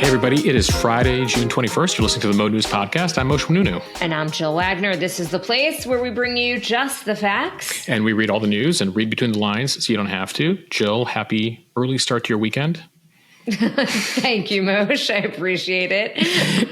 Hey everybody, it is Friday, June 21st. You're listening to the mo.news podcast. I'm mo.news. And I'm Jill Wagner. This is the place where we bring you just the facts. And we read all the news and read between the lines so you don't have to. Jill, happy early start to your weekend. Thank you, Moshe. I appreciate it.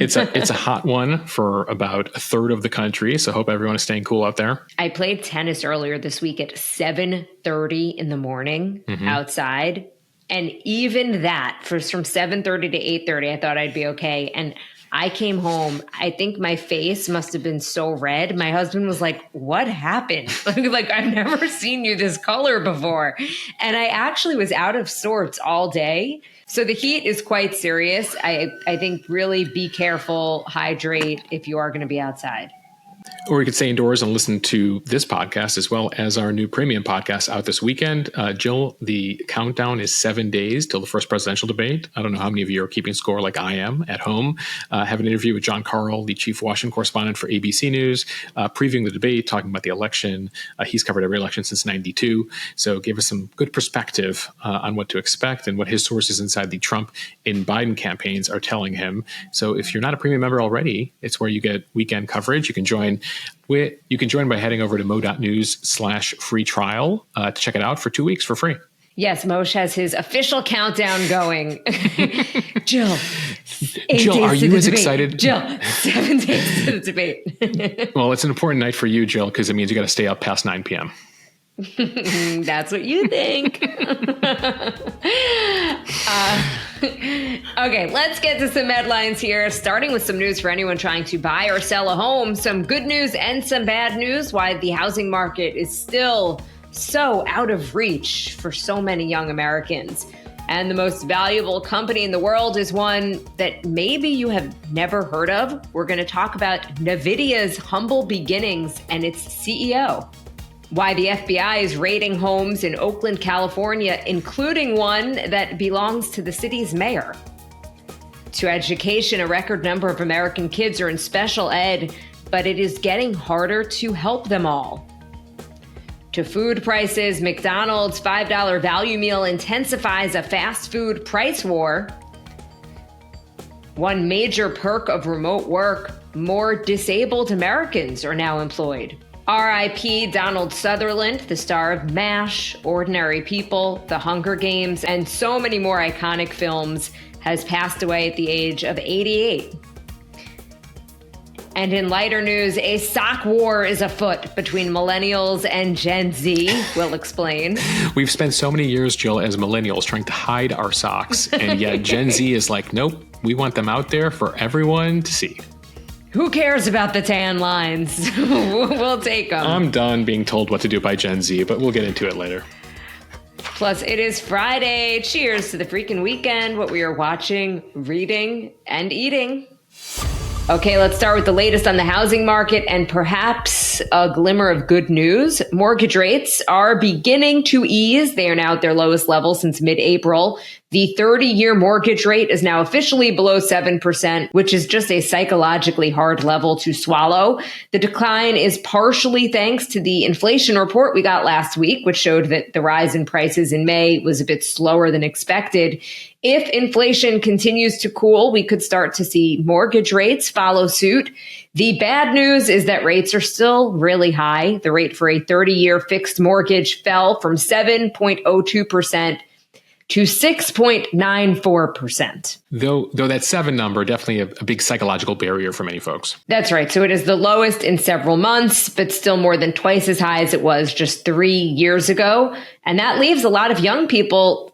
It's a hot one for about a third of the country, so hope everyone is staying cool out there. I played tennis earlier this week at 7:30 in the morning outside. And even that, from 7:30 to 8:30, I thought I'd be okay. And I came home. I think my face must have been so red. My husband was like, what happened? Like, I've never seen you this color before. And I actually was out of sorts all day. So the heat is quite serious. I think really be careful, hydrate if you are going to be outside. Or you could stay indoors and listen to this podcast as well as our new premium podcast out this weekend. Jill, the countdown is 7 days till the first presidential debate. I don't know how many of you are keeping score like I am at home. I have an interview with John Carl, the chief Washington correspondent for ABC News, previewing the debate, talking about the election. He's covered every election since 92. So gave us some good perspective on what to expect and what his sources inside the Trump and Biden campaigns are telling him. So if you're not a premium member already, it's where you get weekend coverage. You can join by heading over to mo.news/free trial to check it out for 2 weeks for free. Yes, Moshe has his official countdown going. Jill, are you as excited? Jill, 7 days to the debate. Well, it's an important night for you, Jill, because it means you got to stay up past 9 p.m. That's what you think. Okay, let's get to some headlines here, starting with some news for anyone trying to buy or sell a home. Some good news and some bad news, why the housing market is still so out of reach for so many young Americans. And the most valuable company in the world is one that maybe you have never heard of. We're going to talk about Nvidia's humble beginnings and its CEO. Why the FBI is raiding homes in Oakland, California, including one that belongs to the city's mayor. To education, a record number of American kids are in special ed, but it is getting harder to help them all. To food prices, McDonald's $5 value meal intensifies a fast food price war. One major perk of remote work, more disabled Americans are now employed. R.I.P. Donald Sutherland, the star of MASH, Ordinary People, The Hunger Games, and so many more iconic films, has passed away at the age of 88. And in lighter news, a sock war is afoot between Millennials and Gen Z. We'll explain. We've spent so many years, Jill, as Millennials trying to hide our socks, and yet Gen Z is like, nope, we want them out there for everyone to see. Who cares about the tan lines? We'll take them. I'm done being told what to do by Gen Z, but we'll get into it later. Plus, it is Friday. Cheers to the freaking weekend, what we are watching, reading, and eating. Okay, let's start with the latest on the housing market and perhaps a glimmer of good news. Mortgage rates are beginning to ease. They are now at their lowest level since mid-April. The 30-year mortgage rate is now officially below 7%, which is just a psychologically hard level to swallow. The decline is partially thanks to the inflation report we got last week, which showed that the rise in prices in May was a bit slower than expected. If inflation continues to cool, we could start to see mortgage rates follow suit. The bad news is that rates are still really high. The rate for a 30-year fixed mortgage fell from 7.02% to 6.94%. Though that 7 number, definitely a big psychological barrier for many folks. That's right. So it is the lowest in several months, but still more than twice as high as it was just 3 years ago. And that leaves a lot of young people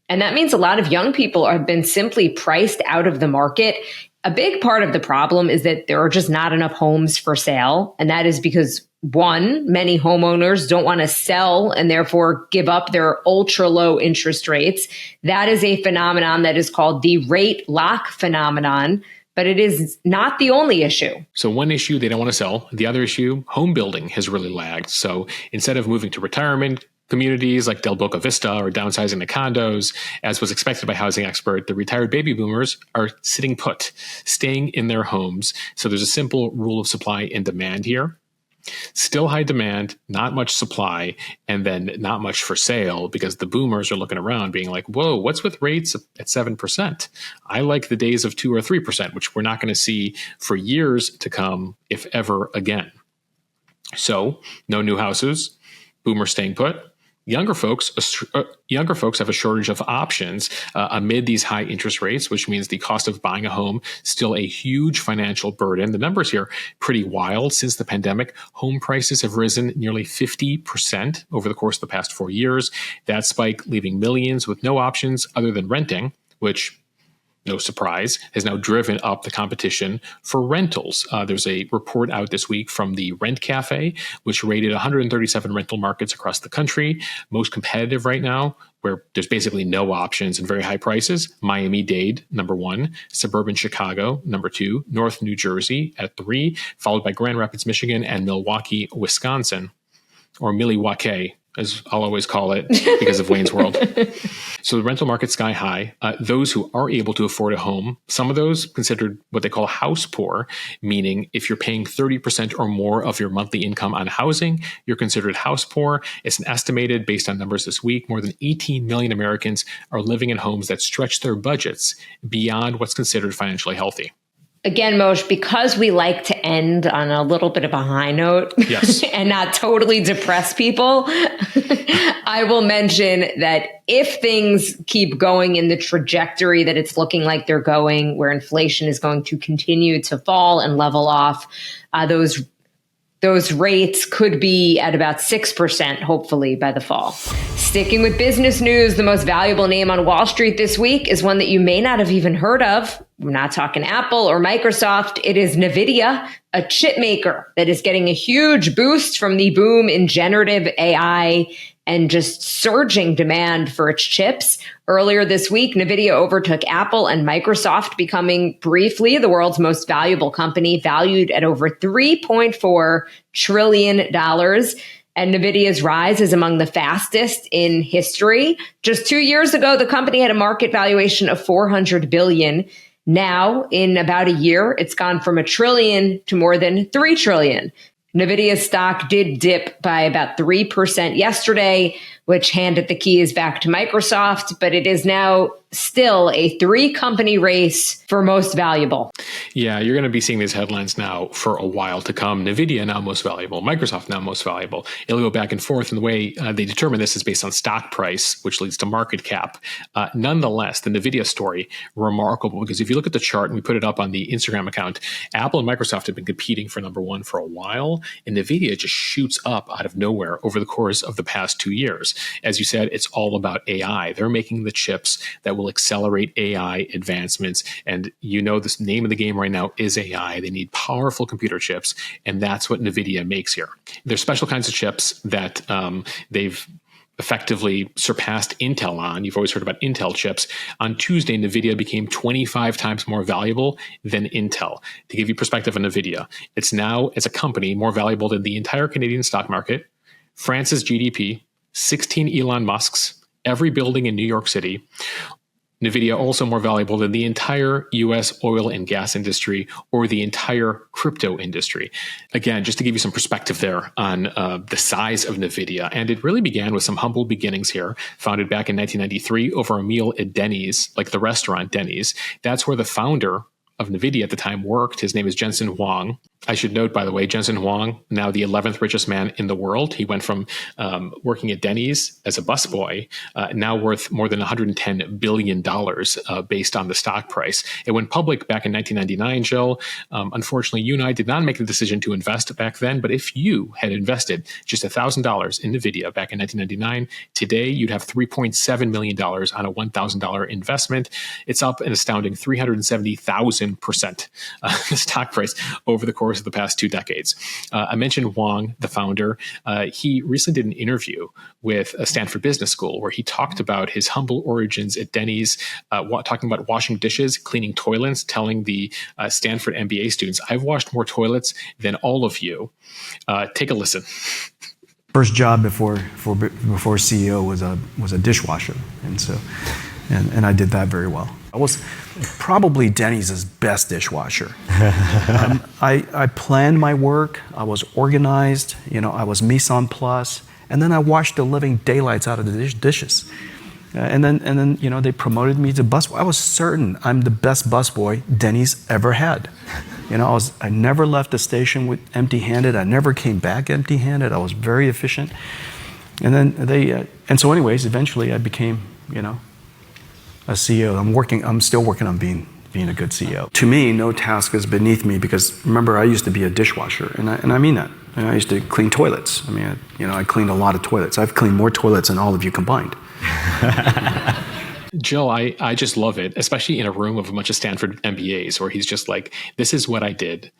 that means a lot of young people have been simply priced out of the market. A big part of the problem is that there are just not enough homes for sale. And that is because, one, many homeowners don't want to sell and therefore give up their ultra low interest rates. That is a phenomenon that is called the rate lock phenomenon, but it is not the only issue. So one issue, they don't want to sell. The other issue, home building has really lagged. So instead of moving to retirement communities like Del Boca Vista or downsizing to condos, as was expected by housing expert, the retired baby boomers are sitting put, staying in their homes. So there's a simple rule of supply and demand here. Still high demand, not much supply, and then not much for sale because the boomers are looking around being like, whoa, what's with rates at 7%? I like the days of 2 or 3%, which we're not going to see for years to come, if ever again. So no new houses, boomers staying put. Younger folks have a shortage of options amid these high interest rates, which means the cost of buying a home still a huge financial burden. The numbers here pretty wild. Since the pandemic, home prices have risen nearly 50% over the course of the past 4 years. That spike leaving millions with no options other than renting, which, no surprise, has now driven up the competition for rentals. There's a report out this week from the Rent Cafe, which rated 137 rental markets across the country. Most competitive right now, where there's basically no options and very high prices: Miami-Dade, number 1, suburban Chicago, number 2, North New Jersey at 3, followed by Grand Rapids, Michigan, and Milwaukee, Wisconsin, or Milwaukee, as I'll always call it because of Wayne's World. So the rental market sky high. Those who are able to afford a home, some of those considered what they call house poor, meaning if you're paying 30% or more of your monthly income on housing, you're considered house poor. It's an estimated, based on numbers this week, more than 18 million Americans are living in homes that stretch their budgets beyond what's considered financially healthy. Again, Moshe, because we like to end on a little bit of a high note, yes, and not totally depress people, I will mention that if things keep going in the trajectory that it's looking like they're going, where inflation is going to continue to fall and level off, those rates could be at about 6%, hopefully, by the fall. Sticking with business news, the most valuable name on Wall Street this week is one that you may not have even heard of. We're not talking Apple or Microsoft. It is Nvidia, a chip maker that is getting a huge boost from the boom in generative AI and just surging demand for its chips. Earlier this week, Nvidia overtook Apple and Microsoft, becoming briefly the world's most valuable company, valued at over $3.4 trillion. And Nvidia's rise is among the fastest in history. Just 2 years ago, the company had a market valuation of $400 billion. Now, in about a year, it's gone from $1 trillion to more than $3 trillion. Nvidia's stock did dip by about 3% yesterday, which handed the keys back to Microsoft, but it is now still a 3-company race for most valuable. Yeah, you're going to be seeing these headlines now for a while to come. Nvidia now most valuable, Microsoft now most valuable. It'll go back and forth, and the way they determine this is based on stock price, which leads to market cap. Nonetheless, the Nvidia story, remarkable, because if you look at the chart, and we put it up on the Instagram account, Apple and Microsoft have been competing for number 1 for a while, and Nvidia just shoots up out of nowhere over the course of the past 2 years. As you said, it's all about AI. They're making the chips that will accelerate AI advancements. And you know, this name of the game right now is AI. They need powerful computer chips, and that's what NVIDIA makes here. There's special kinds of chips that they've effectively surpassed Intel on. You've always heard about Intel chips. On Tuesday, NVIDIA became 25 times more valuable than Intel. To give you perspective on NVIDIA, it's now, as a company, more valuable than the entire Canadian stock market, France's GDP, 16 Elon Musks, every building in New York City. NVIDIA also more valuable than the entire US oil and gas industry or the entire crypto industry. Again, just to give you some perspective there on the size of NVIDIA. And it really began with some humble beginnings here, founded back in 1993 over a meal at Denny's, like the restaurant Denny's. That's where the founder of NVIDIA at the time worked. His name is Jensen Huang. I should note, by the way, Jensen Huang, now the 11th richest man in the world. He went from working at Denny's as a busboy, now worth more than $110 billion based on the stock price. It went public back in 1999, Jill. Unfortunately, you and I did not make the decision to invest back then, but if you had invested just $1,000 in NVIDIA back in 1999, today you'd have $3.7 million on a $1,000 investment. It's up an astounding 370,000%, the stock price over the course of the past 2 decades. I mentioned Huang, the founder. He recently did an interview with a Stanford Business School where he talked about his humble origins at Denny's, talking about washing dishes, cleaning toilets, telling the Stanford MBA students, I've washed more toilets than all of you. Take a listen. First job before CEO was a dishwasher, and I did that very well. I was probably Denny's best dishwasher. I planned my work. I was organized. I was mise en place. And then I washed the living daylights out of the dishes. And then they promoted me to busboy. I was certain I'm the best busboy Denny's ever had. I never left the station with empty-handed. I never came back empty-handed. I was very efficient. And then so anyways, eventually I became, a CEO. I'm still working on being a good CEO. To me, no task is beneath me because remember, I used to be a dishwasher, and I mean that. I used to clean toilets. I cleaned a lot of toilets. I've cleaned more toilets than all of you combined. Jill, I just love it, especially in a room of a bunch of Stanford MBAs where he's just like, this is what I did.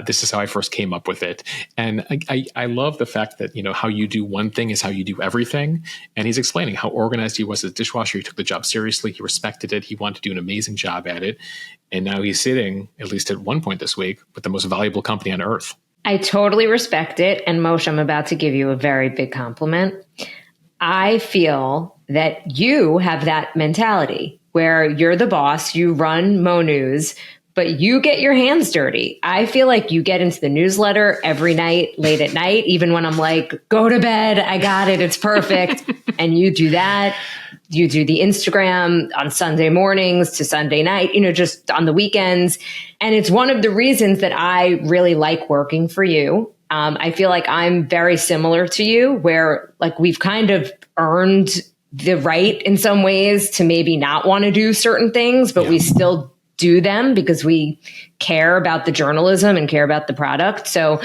This is how I first came up with it. And I love the fact that, how you do one thing is how you do everything. And he's explaining how organized he was as a dishwasher. He took the job seriously. He respected it. He wanted to do an amazing job at it. And now he's sitting, at least at one point this week, with the most valuable company on earth. I totally respect it. And Moshe, I'm about to give you a very big compliment. I feel that you have that mentality where you're the boss, you run mo.news, but you get your hands dirty. I feel like you get into the newsletter every night, late at night, even when I'm like, go to bed, I got it, it's perfect. And you do that. You do the Instagram on Sunday mornings to Sunday night, just on the weekends. And it's one of the reasons that I really like working for you. I feel like I'm very similar to you, where like we've kind of earned the right in some ways to maybe not want to do certain things, but we still do them because we care about the journalism and care about the product. So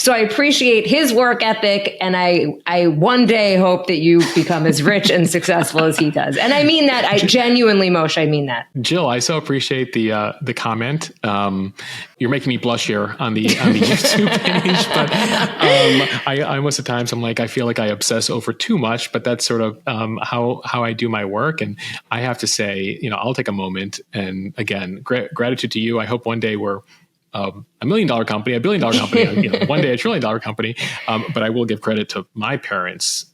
I appreciate his work ethic. And I one day hope that you become as rich and successful as he does. And I mean that. I genuinely, Moshe, I mean that. Jill, I so appreciate the comment. You're making me blush here on the YouTube page, but I most of the times I'm like, I feel like I obsess over too much, but that's sort of how I do my work. And I have to say, I'll take a moment and again, gratitude to you. I hope one day we're $1 million company, $1 billion company, one day $1 trillion company. But I will give credit to my parents,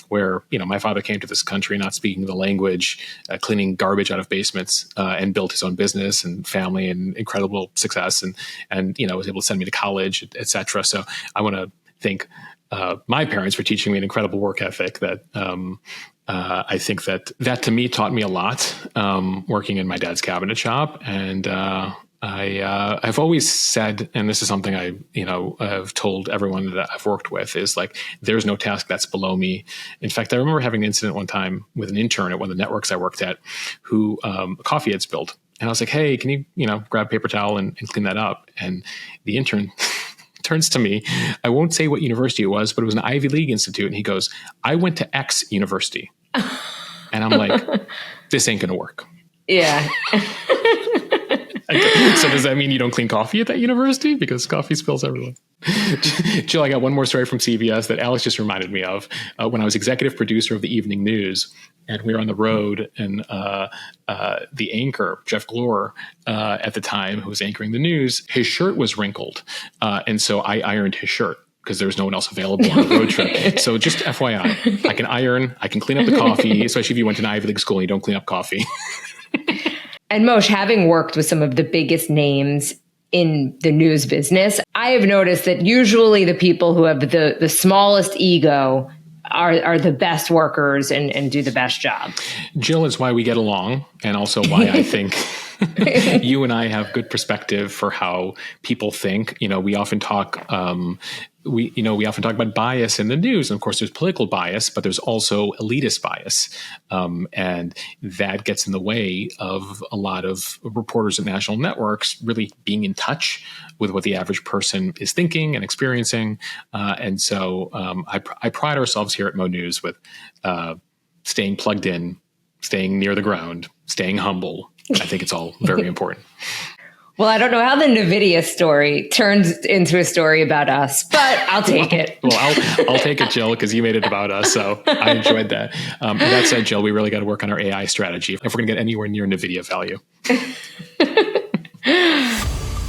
where, my father came to this country not speaking the language, cleaning garbage out of basements, and built his own business and family and incredible success and was able to send me to college, et cetera. So I want to thank my parents for teaching me an incredible work ethic that I think that to me taught me a lot, working in my dad's cabinet shop. And I've always said, and this is something I've told everyone that I've worked with, is like, there's no task that's below me. In fact, I remember having an incident one time with an intern at one of the networks I worked at who coffee had spilled. And I was like, hey, can you, grab a paper towel and clean that up? And the intern turns to me. I won't say what university it was, but it was an Ivy League institute. And he goes, I went to X university. And I'm like, this ain't going to work. Yeah. So does that mean you don't clean coffee at that university? Because coffee spills everywhere. Jill, I got one more story from CBS that Alex just reminded me of. When I was executive producer of the evening news, and we were on the road, and the anchor, Jeff Glor, at the time, who was anchoring the news, his shirt was wrinkled. And so I ironed his shirt because there was no one else available on the road trip. So just FYI, I can iron, I can clean up the coffee, especially if you went to an Ivy League school and you don't clean up coffee. And Moshe, having worked with some of the biggest names in the news business, I have noticed that usually the people who have the smallest ego are the best workers and do the best job. Jill, is why we get along, and also why I think you and I have good perspective for how people think. We often talk. We often talk about bias in the news. And of course, there's political bias, but there's also elitist bias. And that gets in the way of a lot of reporters at national networks really being in touch with what the average person is thinking and experiencing. And so I pride ourselves here at mo.news with staying plugged in, staying near the ground, staying humble. I think it's all very important. Well, I don't know how the Nvidia story turns into a story about us, but I'll take it. Well, I'll take it, Jill, because you made it about us. So I enjoyed that. And that said, Jill, we really got to work on our AI strategy if we're going to get anywhere near Nvidia value.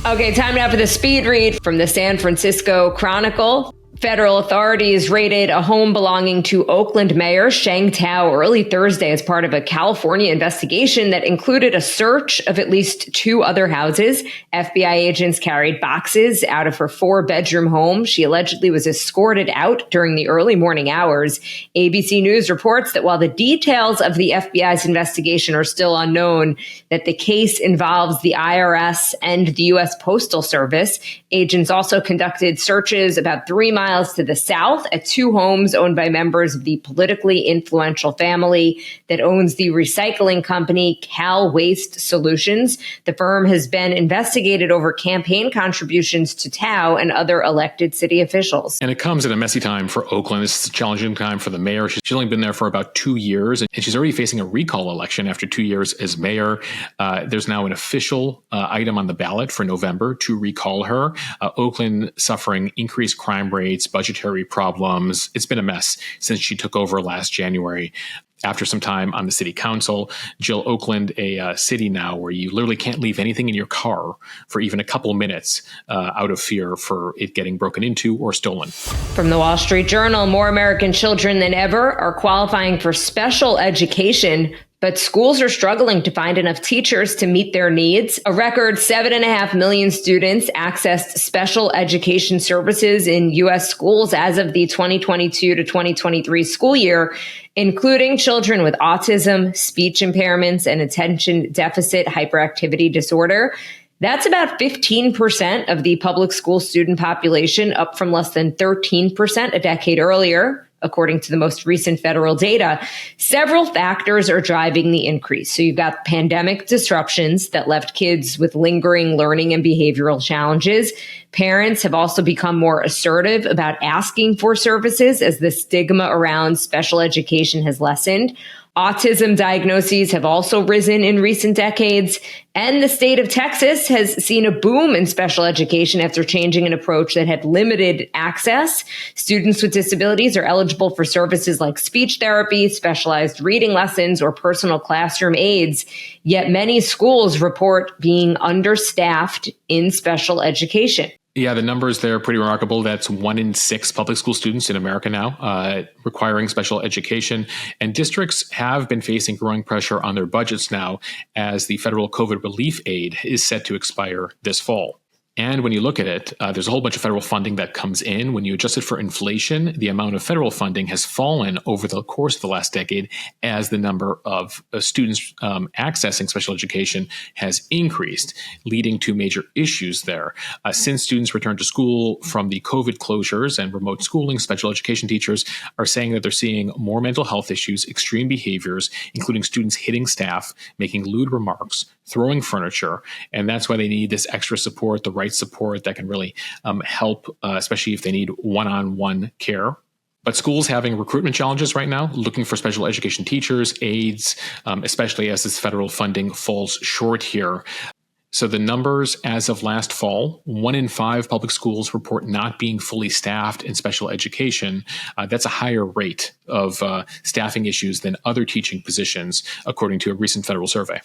Okay, time now for the speed read from the San Francisco Chronicle. Federal authorities raided a home belonging to Oakland Mayor Sheng Tao early Thursday as part of a California investigation that included a search of at least 2 other houses. FBI agents carried boxes out of her 4-bedroom home. She allegedly was escorted out during the early morning hours. ABC News reports that while the details of the FBI's investigation are still unknown, that the case involves the IRS and the U.S. Postal Service. Agents also conducted searches about 3 miles to the south at 2 homes owned by members of the politically influential family that owns the recycling company Cal Waste Solutions. The firm has been investigated over campaign contributions to Tao and other elected city officials. And it comes at a messy time for Oakland. This is a challenging time for the mayor. She's only been there for about 2 years, and she's already facing a recall election after 2 years as mayor. There's now an official item on the ballot for November to recall her. Oakland suffering increased crime rates, budgetary problems. It's been a mess since she took over last January. After some time on the city council, Jill, Oakland, a city now where you literally can't leave anything in your car for even a couple minutes out of fear for it getting broken into or stolen. From the Wall Street Journal, more American children than ever are qualifying for special education, but schools are struggling to find enough teachers to meet their needs. A record 7.5 million students accessed special education services in U.S. schools as of the 2022 to 2023 school year, including children with autism, speech impairments, and attention deficit hyperactivity disorder. That's about 15% of the public school student population, up from less than 13% a decade earlier, according to the most recent federal data. Several factors are driving the increase. So you've got pandemic disruptions that left kids with lingering learning and behavioral challenges. Parents have also become more assertive about asking for services as the stigma around special education has lessened. Autism diagnoses have also risen in recent decades, and the state of Texas has seen a boom in special education after changing an approach that had limited access. Students with disabilities are eligible for services like speech therapy, specialized reading lessons, or personal classroom aids, yet many schools report being understaffed in special education. Yeah, the numbers there are pretty remarkable. That's 1 in 6 public school students in America now requiring special education. And districts have been facing growing pressure on their budgets now as the federal COVID relief aid is set to expire this fall. And when you look at it, there's a whole bunch of federal funding that comes in. When you adjust it for inflation, the amount of federal funding has fallen over the course of the last decade as the number of students accessing special education has increased, leading to major issues there. Since students returned to school from the COVID closures and remote schooling, special education teachers are saying that they're seeing more mental health issues, extreme behaviors, including students hitting staff, making lewd remarks, throwing furniture, and that's why they need this extra support, the right support that can really help, especially if they need one-on-one care. But schools having recruitment challenges right now, looking for special education teachers, aides, especially as this federal funding falls short here. So the numbers as of last fall, 1 in 5 public schools report not being fully staffed in special education. That's a higher rate of staffing issues than other teaching positions, according to a recent federal survey.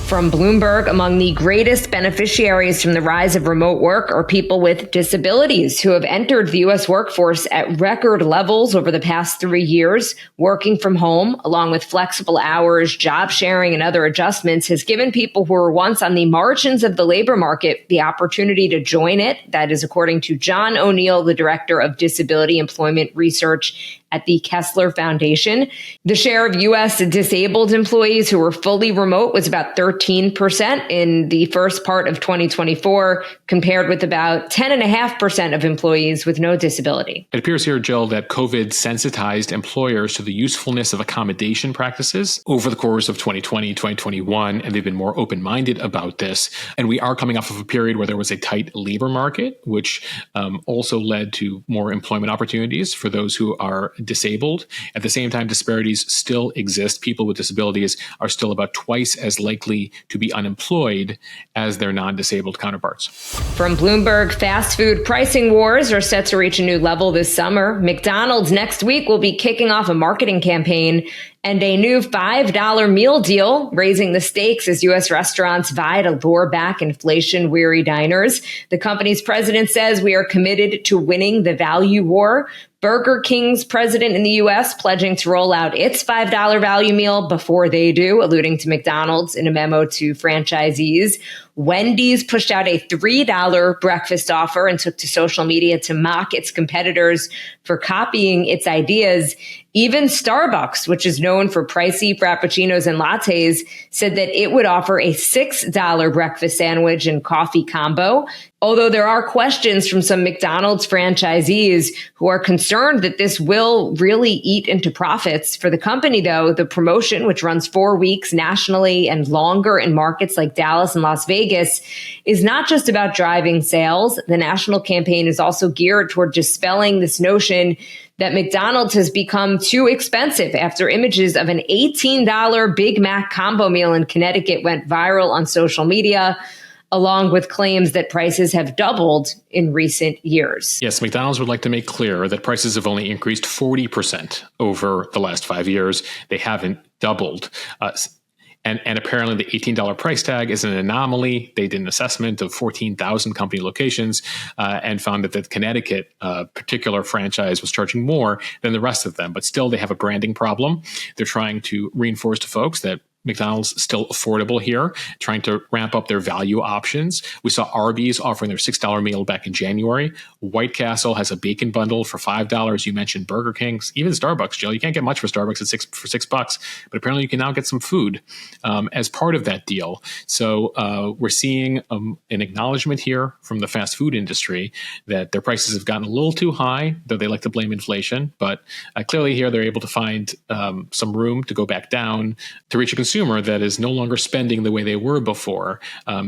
From Bloomberg, among the greatest beneficiaries from the rise of remote work are people with disabilities who have entered the U.S. workforce at record levels over the past 3 years. Working from home, along with flexible hours, job sharing, and other adjustments, has given people who were once on the margins of the labor market the opportunity to join it. That is according to John O'Neill, the director of disability employment research at the Kessler Foundation. The share of U.S. disabled employees who were fully remote was about 13% in the first part of 2024, compared with about 10.5% of employees with no disability. It appears here, Jill, that COVID sensitized employers to the usefulness of accommodation practices over the course of 2020, 2021, and they've been more open-minded about this. And we are coming off of a period where there was a tight labor market, which also led to more employment opportunities for those who are disabled. At the same time, disparities still exist. People with disabilities are still about twice as likely to be unemployed as their non-disabled counterparts. From Bloomberg, fast food pricing wars are set to reach a new level this summer. McDonald's next week will be kicking off a marketing campaign and a new $5 meal deal, raising the stakes as U.S. restaurants vie to lure back inflation-weary diners. The company's president says we are committed to winning the value war. Burger King's president in the U.S. pledging to roll out its $5 value meal before they do, alluding to McDonald's in a memo to franchisees. Wendy's pushed out a $3 breakfast offer and took to social media to mock its competitors for copying its ideas. Even Starbucks, which is known for pricey frappuccinos and lattes, said that it would offer a $6 breakfast sandwich and coffee combo. Although there are questions from some McDonald's franchisees who are concerned that this will really eat into profits. For the company, though, the promotion, which runs 4 weeks nationally and longer in markets like Dallas and Las Vegas, is not just about driving sales. The national campaign is also geared toward dispelling this notion that McDonald's has become too expensive after images of an $18 Big Mac combo meal in Connecticut went viral on social media, along with claims that prices have doubled in recent years. Yes, McDonald's would like to make clear that prices have only increased 40% over the last 5 years. They haven't doubled. And apparently the $18 price tag is an anomaly. They did an assessment of 14,000 company locations and found that the Connecticut particular franchise was charging more than the rest of them. But still, they have a branding problem. They're trying to reinforce to folks that McDonald's still affordable here, trying to ramp up their value options. We saw Arby's offering their $6 meal back in January. White Castle has a bacon bundle for $5. You mentioned Burger King's, even Starbucks, Jill. You can't get much for Starbucks for $6, but apparently you can now get some food as part of that deal. So we're seeing an acknowledgement here from the fast food industry that their prices have gotten a little too high, though they like to blame inflation. But clearly here they're able to find some room to go back down to reach a consumer that is no longer spending the way they were before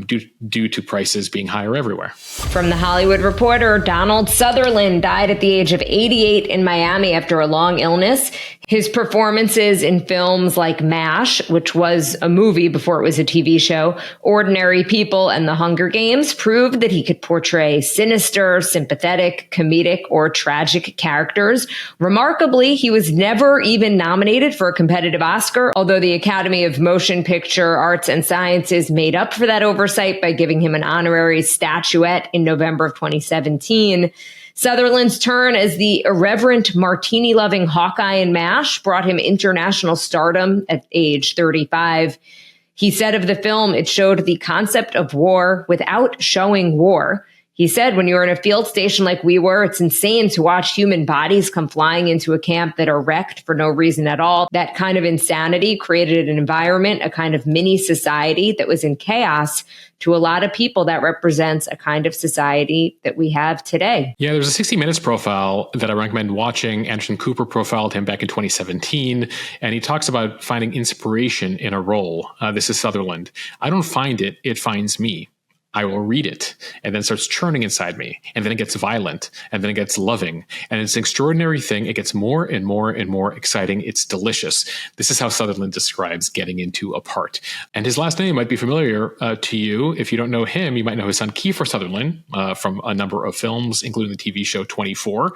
due to prices being higher everywhere. From The Hollywood Reporter, Donald Sutherland died at the age of 88 in Miami after a long illness. His performances in films like MASH, which was a movie before it was a TV show, Ordinary People, and The Hunger Games proved that he could portray sinister, sympathetic, comedic, or tragic characters. Remarkably, he was never even nominated for a competitive Oscar, although the Academy of Motion Picture Arts and Sciences made up for that oversight by giving him an honorary statuette in November of 2017. Sutherland's turn as the irreverent martini-loving Hawkeye in MASH brought him international stardom at age 35. He said of the film, it showed the concept of war without showing war. He said, when you're in a field station like we were, it's insane to watch human bodies come flying into a camp that are wrecked for no reason at all. That kind of insanity created an environment, a kind of mini society that was in chaos. To a lot of people, that represents a kind of society that we have today. Yeah, there's a 60 Minutes profile that I recommend watching. Anderson Cooper profiled him back in 2017, and he talks about finding inspiration in a role. This is Sutherland. I don't find it, it finds me. I will read it, and then it starts churning inside me, and then it gets violent, and then it gets loving, and it's an extraordinary thing. It gets more and more and more exciting. It's delicious. This is how Sutherland describes getting into a part. And his last name might be familiar to you. If you don't know him, you might know his son Kiefer Sutherland from a number of films, including the TV show 24.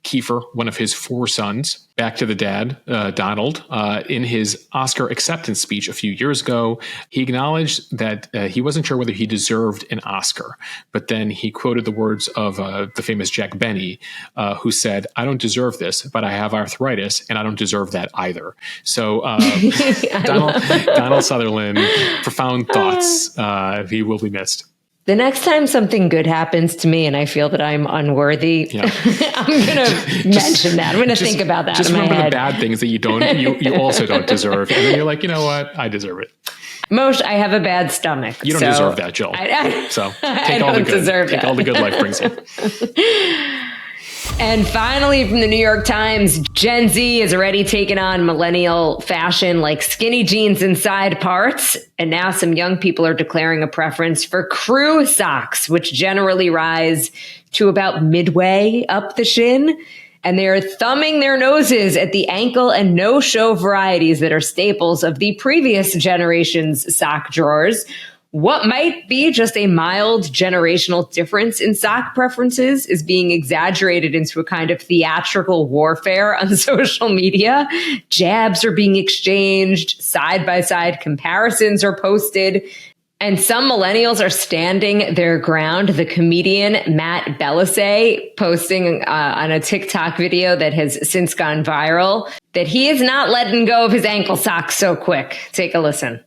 Kiefer, one of his 4 sons, back to the dad, Donald, in his Oscar acceptance speech a few years ago, he acknowledged that he wasn't sure whether he deserved an Oscar. But then he quoted the words of the famous Jack Benny, who said, "I don't deserve this, but I have arthritis, and I don't deserve that either." So Donald Sutherland, profound thoughts. He will be missed. The next time something good happens to me and I feel that I'm unworthy, yeah. I'm going to mention that. I'm going to think about that in my head. Just remember the bad things that you also don't deserve. And then you're like, you know what? I deserve it. Moshe, I have a bad stomach. You don't deserve that, Jill. So take all the good. Take all the good life brings you. And finally, from the New York Times, Gen Z has already taken on millennial fashion like skinny jeans and side parts. And now some young people are declaring a preference for crew socks, which generally rise to about midway up the shin. And they are thumbing their noses at the ankle and no-show varieties that are staples of the previous generation's sock drawers. what might be just a mild generational difference in sock preferences is being exaggerated into a kind of theatrical warfare on social media. Jabs are being exchanged, side-by-side comparisons are posted, and some millennials are standing their ground. The comedian Matt Bellassai posting on a TikTok video that has since gone viral that he is not letting go of his ankle socks so quick. Take a listen.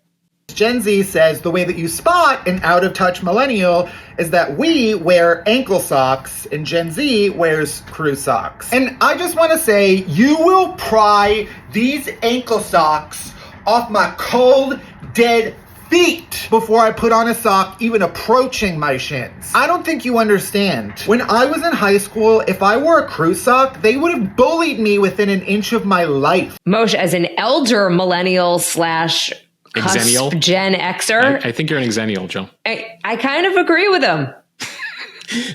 Gen Z says the way that you spot an out-of-touch millennial is that we wear ankle socks and Gen Z wears crew socks. And I just want to say, you will pry these ankle socks off my cold, dead feet before I put on a sock even approaching my shins. I don't think you understand. When I was in high school, if I wore a crew sock, they would have bullied me within an inch of my life. Moshe, as an elder millennial slash cusp Gen Xer. I think you're an Xennial, Jill. I kind of agree with him.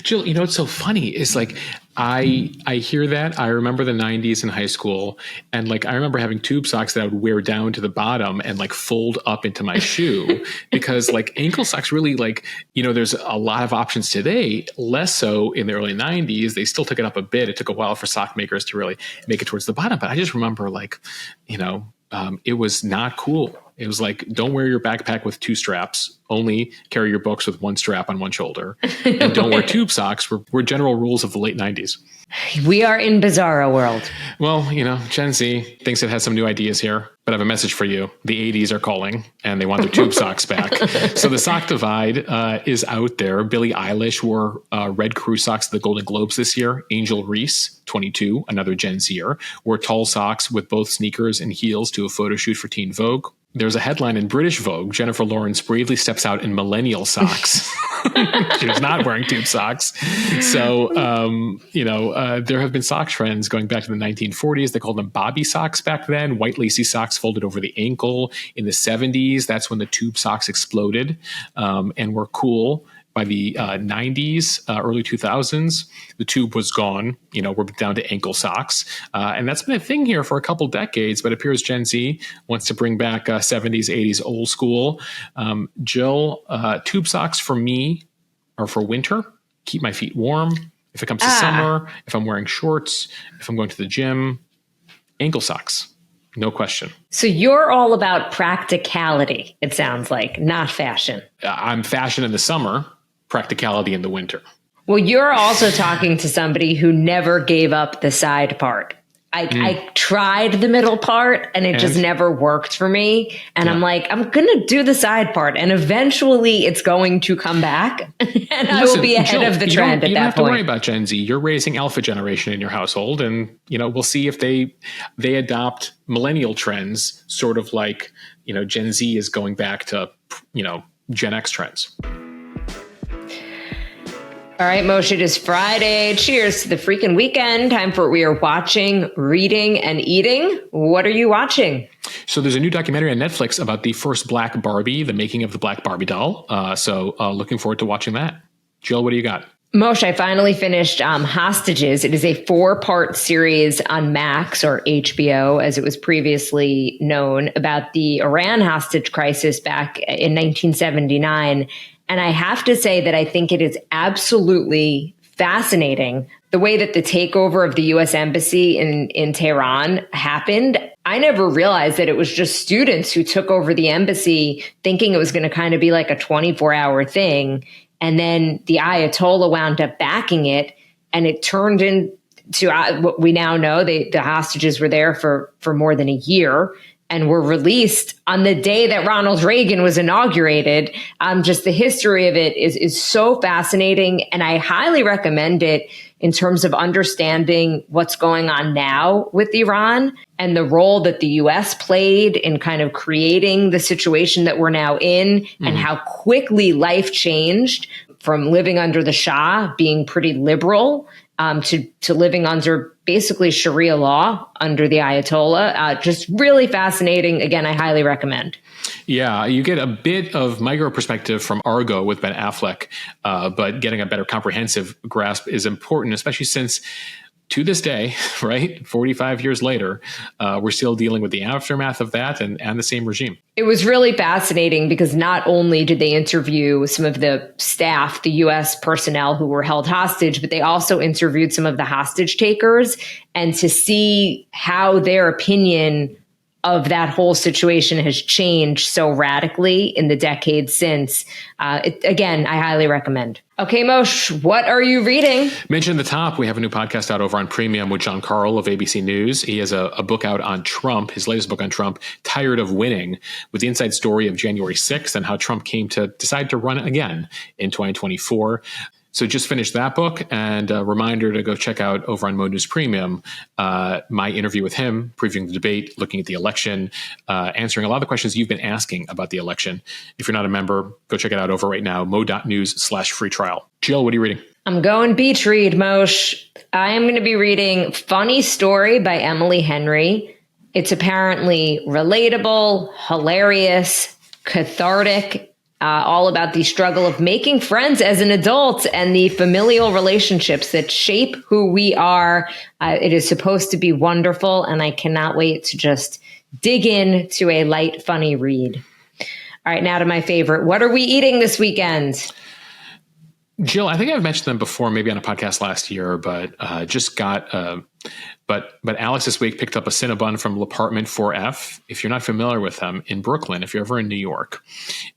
Jill, you know what's so funny is like I hear that. I remember the 90s in high school, and like I remember having tube socks that I would wear down to the bottom and like fold up into my shoe because like ankle socks really like, you know, there's a lot of options today, less so in the early 90s. They still took it up a bit. It took a while for sock makers to really make it towards the bottom, but I just remember like, you know, it was not cool. It was like, don't wear your backpack with two straps. Only carry your books with one strap on one shoulder. And don't wear tube socks were general rules of the late 90s. We are in bizarro world. Well, you know, Gen Z thinks it has some new ideas here, but I have a message for you. The 80s are calling and they want their tube socks back. So the sock divide is out there. Billie Eilish wore red crew socks at the Golden Globes this year. Angel Reese, 22, another Gen Zer, wore tall socks with both sneakers and heels to a photo shoot for Teen Vogue. There's a headline in British Vogue. Jennifer Lawrence bravely steps out in millennial socks. She was not wearing tube socks. So, there have been sock trends going back to the 1940s. They called them bobby socks back then. White lacy socks folded over the ankle. In the 70s, that's when the tube socks exploded and were cool. By the 90s, early 2000s, the tube was gone. You know, we're down to ankle socks. And that's been a thing here for a couple decades, but it appears Gen Z wants to bring back 70s, 80s old school. Jill, tube socks for me are for winter, keep my feet warm. If it comes to summer, if I'm wearing shorts, if I'm going to the gym, ankle socks. No question. So you're all about practicality, it sounds like, not fashion. I'm fashion in the summer, practicality in the winter. Well, you're also talking to somebody who never gave up the side part. I tried the middle part and it just never worked for me. And I'm like, I'm going to do the side part and eventually it's going to come back and I will be ahead of the trend at that point. You don't have to worry about Gen Z. You're raising alpha generation in your household and, you know, we'll see if they adopt millennial trends, sort of like, you know, Gen Z is going back to, you know, Gen X trends. All right, Moshe, it is Friday. Cheers to the freaking weekend. Time for what we are watching, reading, and eating. What are you watching? So there's a new documentary on Netflix about the first Black Barbie, the making of the Black Barbie doll. So looking forward to watching that. Jill, what do you got? Moshe, I finally finished Hostages. It is a 4-part series on Max, or HBO, as it was previously known, about the Iran hostage crisis back in 1979. And I have to say that I think it is absolutely fascinating the way that the takeover of the U.S. Embassy in Tehran happened. I never realized that it was just students who took over the embassy thinking it was going to kind of be like a 24-hour thing. And then the Ayatollah wound up backing it, and it turned into what we now know. The hostages were there for more than a year and were released on the day that Ronald Reagan was inaugurated. Just the history of it is so fascinating, and I highly recommend it in terms of understanding what's going on now with Iran and the role that the U.S. played in kind of creating the situation that we're now in, and how quickly life changed from living under the Shah, being pretty liberal, to living under basically Sharia law under the Ayatollah. Just really fascinating. Again, I highly recommend. Yeah, you get a bit of micro perspective from Argo with Ben Affleck, but getting a better comprehensive grasp is important, especially since to this day, right, 45 years later, we're still dealing with the aftermath of that and the same regime. It was really fascinating because not only did they interview some of the staff, the U.S. personnel who were held hostage, but they also interviewed some of the hostage takers, and to see how their opinion of that whole situation has changed so radically in the decades since. Again, I highly recommend. Okay, Moshe, what are you reading? Mentioned at the top, we have a new podcast out over on Premium with John Carl of ABC News. He has a book out on Trump, his latest book on Trump, Tired of Winning, with the inside story of January 6th and how Trump came to decide to run again in 2024. So just finished that book, and a reminder to go check out over on mo.news Premium my interview with him, previewing the debate, looking at the election, answering a lot of the questions you've been asking about the election. If you're not a member, go check it out over right now, mo.news/free trial. Jill, what are you reading? I'm going beach read, Moshe. I am going to be reading Funny Story by Emily Henry. It's apparently relatable, hilarious, cathartic, all about the struggle of making friends as an adult and the familial relationships that shape who we are. It is supposed to be wonderful, and I cannot wait to just dig in to a light, funny read. All right, now to my favorite. What are we eating this weekend? Jill, I think I've mentioned them before, maybe on a podcast last year, but just got but Alex this week picked up a Cinnabon from L'Appartement 4F. If you're not familiar with them, in Brooklyn, if you're ever in New York,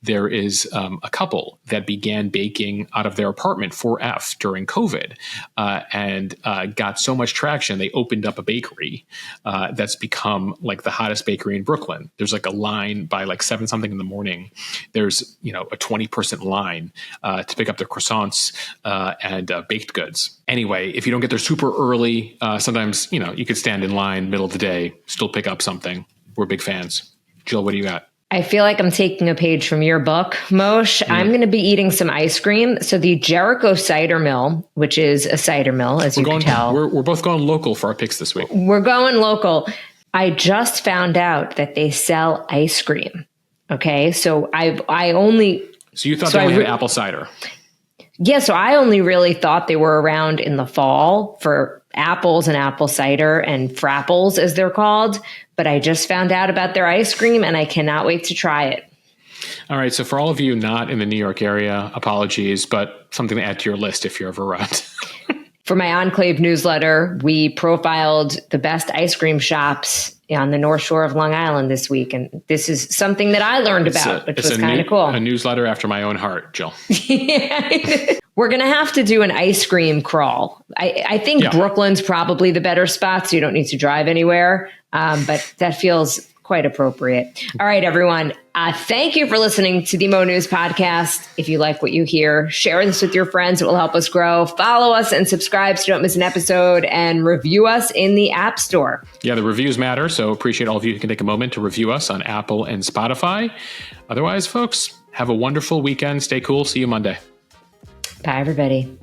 there is a couple that began baking out of their apartment 4F during COVID and got so much traction, they opened up a bakery that's become like the hottest bakery in Brooklyn. There's like a line by like 7 something in the morning. There's, a 20% line to pick up their croissants and baked goods. Anyway, if you don't get there super early, sometimes, you could stand in line middle of the day, still pick up something. We're big fans. Jill, what do you got? I feel like I'm taking a page from your book, Moshe. I'm going to be eating some ice cream. So the Jericho Cider Mill, which is a cider mill, as you can tell. We're both going local for our picks this week. We're going local. I just found out that they sell ice cream. Okay, so So you thought they only had apple cider? Yeah, so I only really thought they were around in the fall for apples and apple cider and frapples, as they're called. But I just found out about their ice cream, and I cannot wait to try it. All right. So for all of you not in the New York area, apologies, but something to add to your list if you're ever around. For my Enclave newsletter, we profiled the best ice cream shops on the North Shore of Long Island this week. And this is something that I learned about, which was kind of cool. A newsletter after my own heart, Jill. Yeah. We're going to have to do an ice cream crawl. I think Brooklyn's probably the better spot, so you don't need to drive anywhere. But that feels quite appropriate. All right, everyone. Thank you for listening to the Mo News podcast. If you like what you hear, share this with your friends. It will help us grow. Follow us and subscribe so you don't miss an episode, and review us in the App Store. Yeah, the reviews matter. So appreciate all of you who can take a moment to review us on Apple and Spotify. Otherwise, folks, have a wonderful weekend. Stay cool. See you Monday. Bye, everybody.